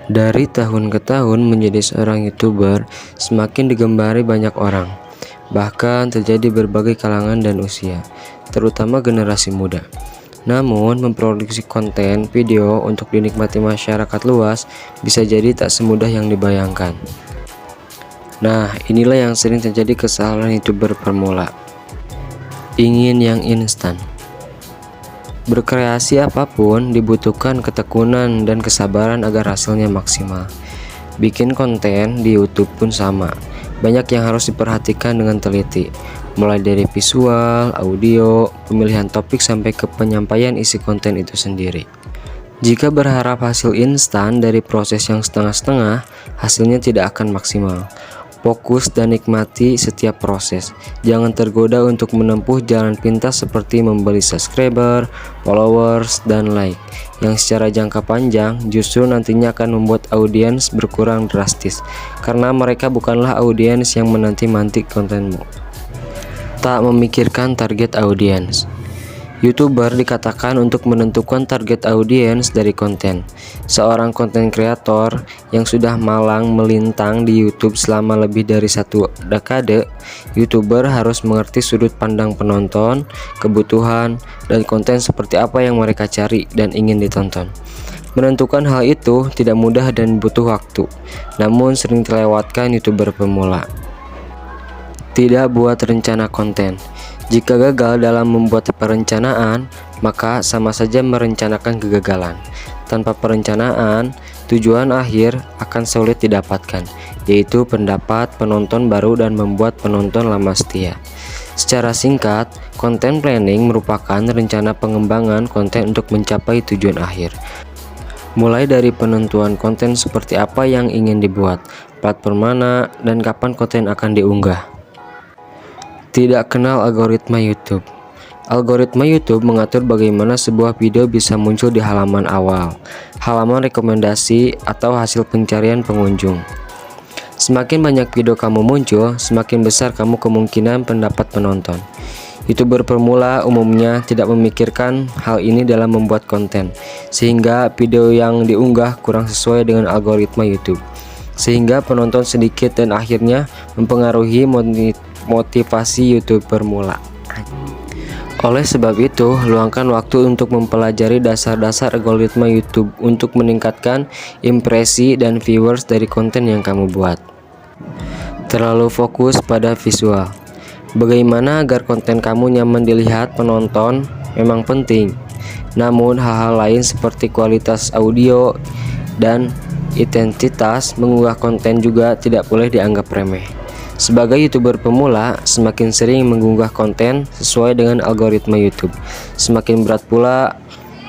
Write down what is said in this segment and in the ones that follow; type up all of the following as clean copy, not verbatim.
Dari tahun ke tahun menjadi seorang YouTuber semakin digembari banyak orang. Bahkan terjadi berbagai kalangan dan usia, terutama generasi muda. Namun, memproduksi konten video untuk dinikmati masyarakat luas bisa jadi tak semudah yang dibayangkan. Nah, inilah yang sering terjadi kesalahan YouTuber pemula. Ingin yang instan. Berkreasi apapun dibutuhkan ketekunan dan kesabaran agar hasilnya maksimal. Bikin konten di YouTube pun sama. Banyak yang harus diperhatikan dengan teliti, mulai dari visual, audio, pemilihan topik sampai ke penyampaian isi konten itu sendiri. Jika berharap hasil instan dari proses yang setengah-setengah, hasilnya tidak akan maksimal. Fokus dan nikmati setiap proses. Jangan tergoda untuk menempuh jalan pintas seperti membeli subscriber, followers, dan like, yang secara jangka panjang justru nantinya akan membuat audiens berkurang drastis, karena mereka bukanlah audiens yang menanti-nanti kontenmu. Tak memikirkan target audiens. YouTuber dikatakan untuk menentukan target audiens dari konten. Seorang konten kreator yang sudah malang melintang di YouTube selama lebih dari 1 dekade, YouTuber harus mengerti sudut pandang penonton, kebutuhan, dan konten seperti apa yang mereka cari dan ingin ditonton. Menentukan hal itu tidak mudah dan butuh waktu, namun sering terlewatkan YouTuber pemula. Tidak buat rencana konten. Jika gagal dalam membuat perencanaan, maka sama saja merencanakan kegagalan. Tanpa perencanaan, tujuan akhir akan sulit didapatkan, yaitu pendapat penonton baru dan membuat penonton lama setia. Secara singkat, content planning merupakan rencana pengembangan konten untuk mencapai tujuan akhir. Mulai dari penentuan konten seperti apa yang ingin dibuat, platform mana, dan kapan konten akan diunggah. Tidak kenal algoritma YouTube. Algoritma YouTube mengatur bagaimana sebuah video bisa muncul di halaman awal, halaman rekomendasi, atau hasil pencarian pengunjung. Semakin banyak video kamu muncul, semakin besar kamu kemungkinan pendapat penonton. YouTuber pemula umumnya tidak memikirkan hal ini dalam membuat konten, sehingga video yang diunggah kurang sesuai dengan algoritma YouTube, sehingga penonton sedikit dan akhirnya mempengaruhi motivasi YouTuber pemula. Oleh sebab itu, luangkan waktu untuk mempelajari dasar-dasar algoritma YouTube untuk meningkatkan impresi dan viewers dari konten yang kamu buat. Terlalu fokus pada visual. Bagaimana agar konten kamu nyaman dilihat penonton memang penting, namun hal-hal lain seperti kualitas audio dan identitas mengunggah konten juga tidak boleh dianggap remeh. Sebagai YouTuber pemula, semakin sering mengunggah konten sesuai dengan algoritma YouTube, semakin berat pula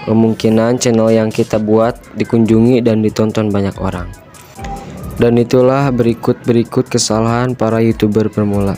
kemungkinan channel yang kita buat dikunjungi dan ditonton banyak orang. Dan itulah berikut kesalahan para YouTuber pemula.